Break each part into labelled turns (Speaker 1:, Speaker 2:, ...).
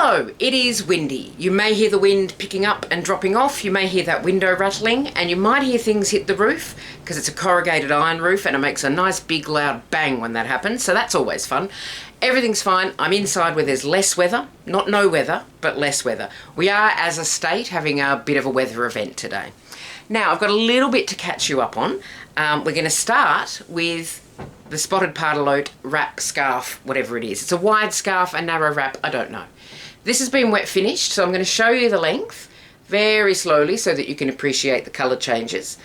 Speaker 1: So it is windy. You may hear the wind picking up and dropping off. You may hear that window rattling, and you might hear things hit the roof because it's a corrugated iron roof and it makes a nice big loud bang when that happens. So that's always fun. Everything's fine. I'm inside where there's less weather, not no weather, but less weather. We are, as a state, having a bit of a weather event today. Now, I've got a little bit to catch you up on. We're going to start with the spotted Pardalote wrap scarf, whatever it is. It's a wide scarf, a narrow wrap, I don't know. This has been wet finished, so I'm going to show you the length very slowly so that you can appreciate the colour changes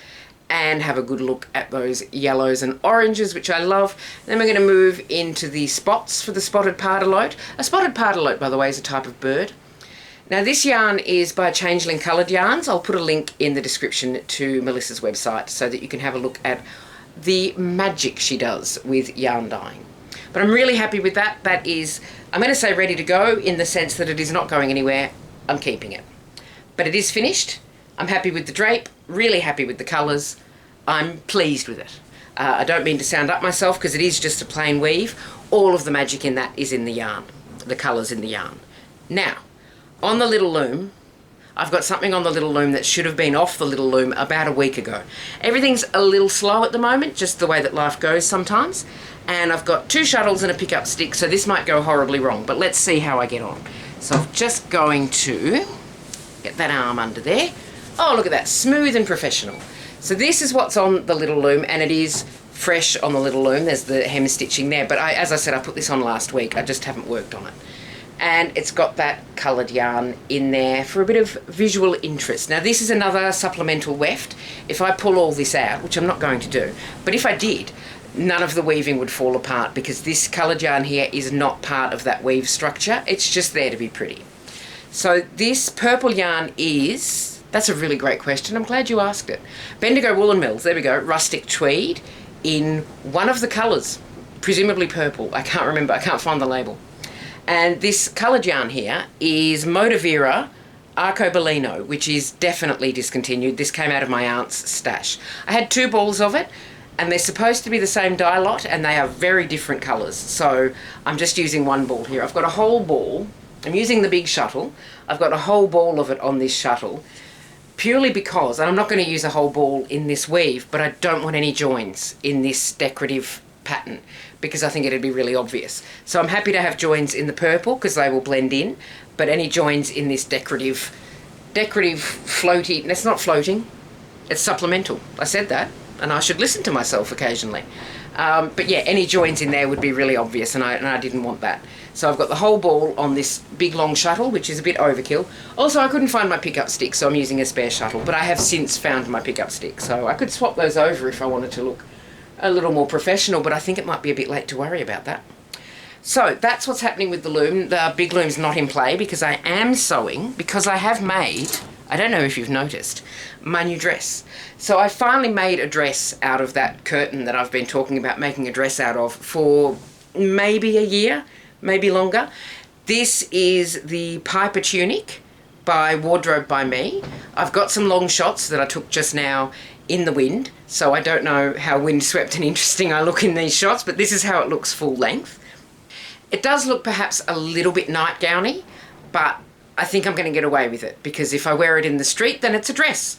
Speaker 1: and have a good look at those yellows and oranges, which I love. Then we're going to move into the spots for the spotted Pardalote. A spotted Pardalote, by the way, is a type of bird. Now this yarn is by Changeling Coloured Yarns. I'll put a link in the description to Melissa's website so that you can have a look at the magic she does with yarn dyeing. But I'm really happy with that. That is, I'm going to say ready to go in the sense that it is not going anywhere. I'm keeping it. But it is finished. I'm happy with the drape, really happy with the colours. I'm pleased with it. I don't mean to sound up myself because it is just a plain weave. All of the magic in that is in the yarn, the colours in the yarn. Now, on the little loom, I've got something on the little loom that should have been off the little loom about a week ago. Everything's a little slow at the moment, just the way that life goes sometimes. And I've got 2 shuttles and a pickup stick, so this might go horribly wrong, but let's see how I get on. So I'm just going to get that arm under there. Oh, look at that, smooth and professional. So this is what's on the little loom, and it is fresh on the little loom. There's the hem stitching there, but as I said, I put this on last week. I just haven't worked on it. And it's got that coloured yarn in there for a bit of visual interest. Now this is another supplemental weft. If I pull all this out, which I'm not going to do, but if I did, none of the weaving would fall apart because this coloured yarn here is not part of that weave structure. It's just there to be pretty. So this purple yarn is, that's a really great question. I'm glad you asked it. Bendigo Woolen Mills, there we go, rustic tweed in one of the colours, presumably purple. I can't remember, I can't find the label. And this coloured yarn here is Modavira Arcobaleno, which is definitely discontinued. This came out of my aunt's stash. I had 2 balls of it, and they're supposed to be the same dye lot, and they are very different colours. So I'm just using 1 ball here. I've got a whole ball. I'm using the big shuttle. I've got a whole ball of it on this shuttle, purely because, and I'm not going to use a whole ball in this weave, but I don't want any joins in this decorative pattern because I think it'd be really obvious. So I'm happy to have joins in the purple because they will blend in, but any joins in this decorative floaty, it's not floating, it's supplemental. I said that, and I should listen to myself occasionally. But yeah, any joins in there would be really obvious, and I didn't want that. So I've got the whole ball on this big long shuttle, which is a bit overkill. Also, I couldn't find my pickup stick, so I'm using a spare shuttle, but I have since found my pickup stick, so I could swap those over if I wanted to look a little more professional, but I think it might be a bit late to worry about that. So that's what's happening with the loom. The big loom's not in play because I am sewing, because I have made, I don't know if you've noticed, my new dress. So I finally made a dress out of that curtain that I've been talking about making a dress out of for maybe a year, maybe longer. This is the Piper Tunic by Wardrobe by Me. I've got some long shots that I took just now in the wind, so I don't know how windswept and interesting I look in these shots, but this is how it looks full length. It does look perhaps a little bit nightgowny, but I think I'm going to get away with it because if I wear it in the street, then it's a dress.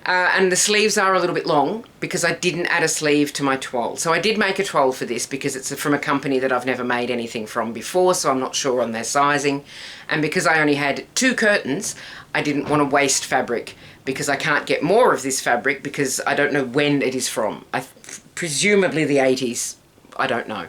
Speaker 1: And the sleeves are a little bit long because I didn't add a sleeve to my toile. So I did make a toile for this because it's from a company that I've never made anything from before, so I'm not sure on their sizing. And because I only had 2 curtains, I didn't want to waste fabric because I can't get more of this fabric because I don't know when it is from. Presumably the 80s, I don't know.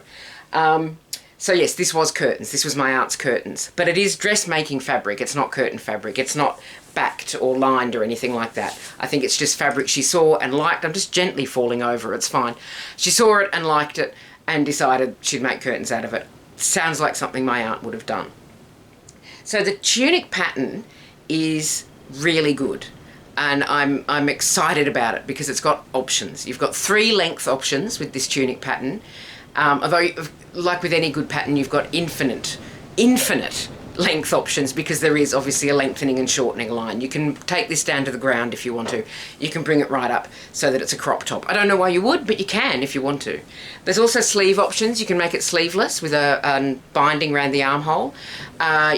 Speaker 1: So yes, this was curtains. This was my aunt's curtains. But it is dressmaking fabric. It's not curtain fabric. It's not backed or lined or anything like that. I think it's just fabric she saw and liked. I'm just gently falling over. It's fine. She saw it and liked it and decided she'd make curtains out of it. Sounds like something my aunt would have done. So the tunic pattern is really good. And I'm excited about it because it's got options. You've got 3 length options with this tunic pattern. Although, like with any good pattern, you've got infinite length options, because there is obviously a lengthening and shortening line. You can take this down to the ground if you want to. You can bring it right up so that it's a crop top. I don't know why you would, but you can if you want to. There's also sleeve options. You can make it sleeveless with a binding around the armhole.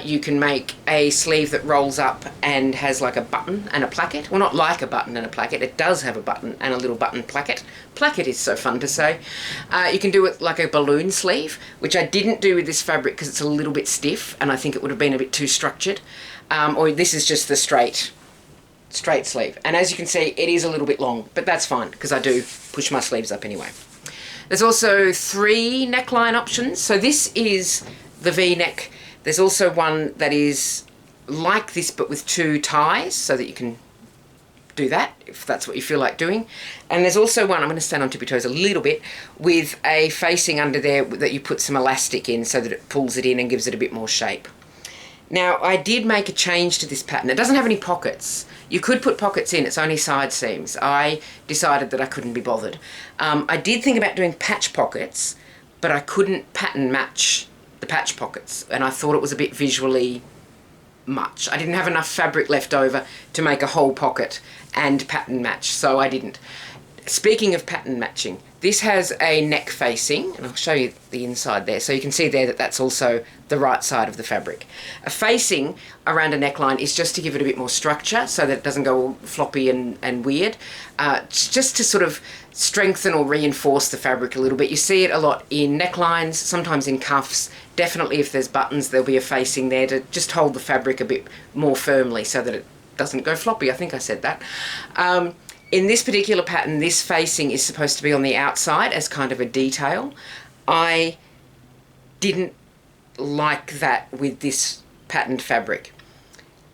Speaker 1: You can make a sleeve that rolls up and has like a button and a placket. Well, not like a button and a placket. It does have a button and a little button placket. Placket is so fun to say. You can do it like a balloon sleeve, which I didn't do with this fabric because it's a little bit stiff and I think it would have been a bit too structured. Or this is just the straight sleeve. And as you can see, it is a little bit long, but that's fine because I do push my sleeves up anyway. There's also 3 neckline options. So this is the V-neck. There's also one that is like this but with 2 ties so that you can do that if that's what you feel like doing. And there's also one, I'm going to stand on tippy toes a little bit, with a facing under there that you put some elastic in so that it pulls it in and gives it a bit more shape. Now I did make a change to this pattern. It doesn't have any pockets. You could put pockets in, it's only side seams. I decided that I couldn't be bothered. I did think about doing patch pockets, but I couldn't pattern match the patch pockets, and I thought it was a bit visually much. I didn't have enough fabric left over to make a whole pocket and pattern match, so I didn't. Speaking of pattern matching, this has a neck facing, and I'll show you the inside there, so you can see there that that's also the right side of the fabric. A facing around a neckline is just to give it a bit more structure so that it doesn't go all floppy and weird. Just to sort of strengthen or reinforce the fabric a little bit. You see it a lot in necklines, sometimes in cuffs. Definitely if there's buttons, there'll be a facing there to just hold the fabric a bit more firmly so that it doesn't go floppy. I think I said that. In this particular pattern, this facing is supposed to be on the outside as kind of a detail. I didn't like that with this patterned fabric.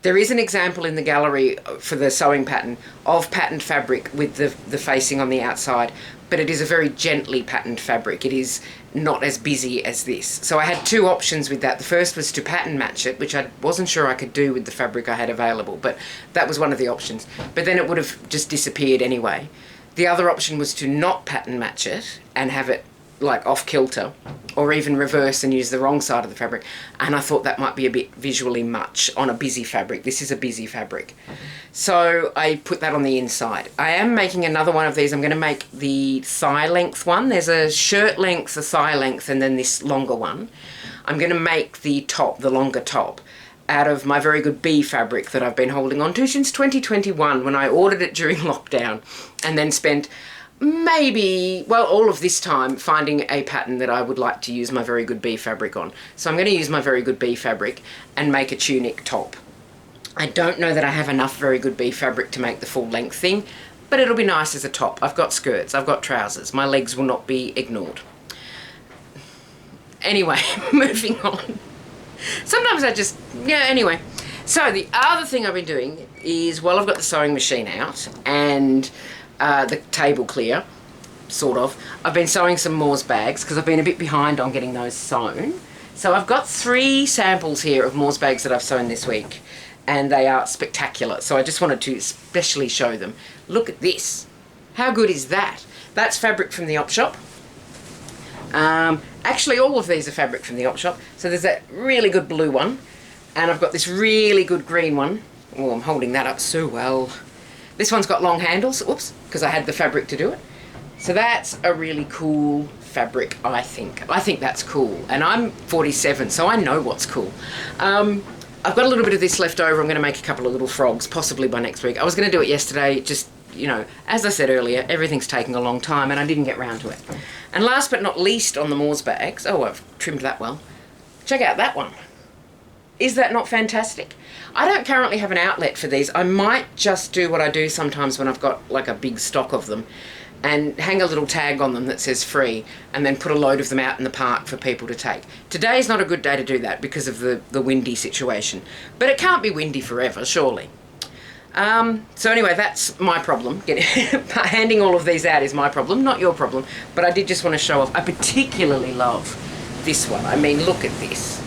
Speaker 1: There is an example in the gallery for the sewing pattern of patterned fabric with the facing on the outside, but it is a very gently patterned fabric. It is not as busy as this. So I had 2 options with that. The first was to pattern match it, which I wasn't sure I could do with the fabric I had available, but that was one of the options. But then it would have just disappeared anyway. The other option was to not pattern match it and have it like off kilter, or even reverse and use the wrong side of the fabric, and I thought that might be a bit visually much on a busy fabric. This is a busy fabric, so I put that on the inside. I am making another one of these. I'm going to make the thigh length one. There's a shirt length, a thigh length, and then this longer one. I'm going to make the top, the longer top, out of my Very Good B fabric that I've been holding on to since 2021 when I ordered it during lockdown, and then spent maybe, well, all of this time finding a pattern that I would like to use my Very Good B fabric on. So I'm going to use my Very Good B fabric and make a tunic top. I don't know that I have enough Very Good B fabric to make the full length thing, but it'll be nice as a top. I've got skirts, I've got trousers, my legs will not be ignored. Anyway, moving on. Sometimes I just, yeah, anyway. So the other thing I've been doing is, while I've got the sewing machine out and the table clear, sort of, I've been sewing some Morsbags because I've been a bit behind on getting those sewn. So I've got 3 samples here of Morsbags that I've sewn this week, and they are spectacular. So I just wanted to especially show them. Look at this. How good is that? That's fabric from the op shop. Actually, all of these are fabric from the op shop. So there's that really good blue one, and I've got this really good green one. Oh, I'm holding that up so well. This one's got long handles, oops, because I had the fabric to do it. So that's a really cool fabric, I think. I think that's cool. And I'm 47, so I know what's cool. I've got a little bit of this left over. I'm going to make a couple of little frogs, possibly by next week. I was going to do it yesterday, just, you know, as I said earlier, everything's taking a long time and I didn't get round to it. And last but not least on the Morsbags, oh, I've trimmed that well. Check out that one. Is that not fantastic? I don't currently have an outlet for these. I might just do what I do sometimes when I've got like a big stock of them and hang a little tag on them that says free, and then put a load of them out in the park for people to take. Today's not a good day to do that because of the windy situation, but it can't be windy forever, surely. So anyway, that's my problem. Handing all of these out is my problem, not your problem, but I did just want to show off. I particularly love this one. I mean, look at this.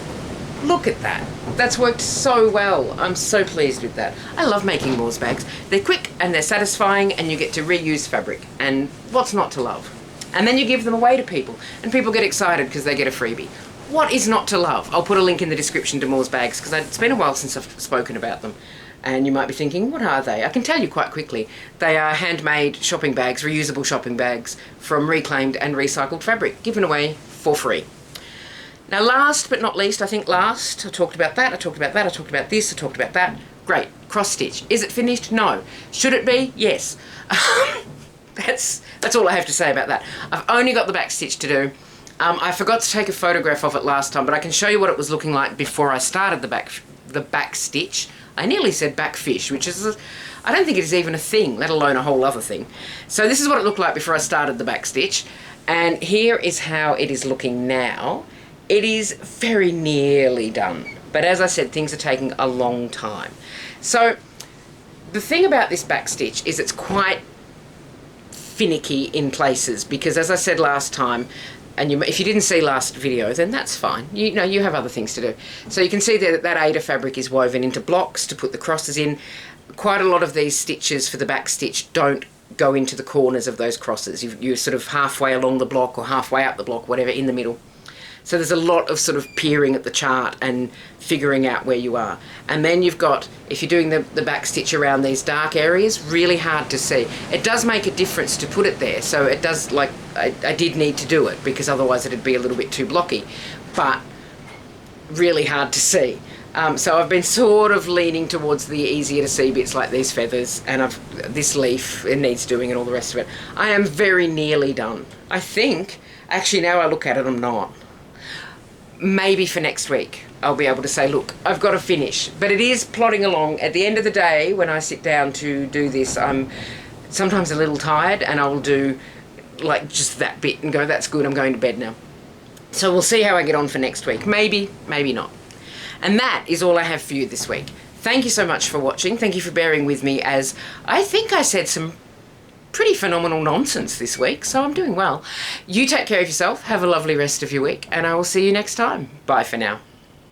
Speaker 1: Look at that. That's worked so well. I'm so pleased with that. I love making Morsbags. They're quick and they're satisfying, and you get to reuse fabric. And what's not to love? And then you give them away to people, and people get excited because they get a freebie. What is not to love? I'll put a link in the description to Morsbags because it's been a while since I've spoken about them. And you might be thinking, what are they? I can tell you quite quickly. They are handmade shopping bags, reusable shopping bags from reclaimed and recycled fabric, given away for free. Now last but not least, I talked about that, I talked about that, I talked about this, I talked about that. Great, cross stitch. Is it finished? No. Should it be? Yes. That's all I have to say about that. I've only got the back stitch to do. I forgot to take a photograph of it last time, but I can show you what it was looking like before I started the back stitch. I nearly said back fish, which is, I don't think it is even a thing, let alone a whole other thing. So this is what it looked like before I started the back stitch. And here is how it is looking now. It is very nearly done. But as I said, things are taking a long time. So the thing about this back stitch is it's quite finicky in places because, as I said last time, and if you didn't see last video, then that's fine. You know, you have other things to do. So you can see there that Ada fabric is woven into blocks to put the crosses in. Quite a lot of these stitches for the back stitch don't go into the corners of those crosses. You're sort of halfway along the block or halfway up the block, whatever, in the middle. So there's a lot of sort of peering at the chart and figuring out where you are. And then you've got, if you're doing the back stitch around these dark areas, really hard to see. It does make a difference to put it there. So it does, like, I did need to do it because otherwise it'd be a little bit too blocky, but really hard to see. So I've been sort of leaning towards the easier to see bits like these feathers and this leaf, it needs doing and all the rest of it. I am very nearly done. I think, actually now I look at it, I'm not. Maybe for next week I'll be able to say, look, I've got to finish. But it is plodding along. At the end of the day, when I sit down to do this, I'm sometimes a little tired and I will do like just that bit and go, that's good, I'm going to bed now. So we'll see how I get on for next week. Maybe, maybe not. And that is all I have for you this week. Thank you so much for watching. Thank you for bearing with me, as I think I said some pretty phenomenal nonsense this week, so I'm doing well. You take care of yourself, have a lovely rest of your week, and I will see you next time. Bye for now.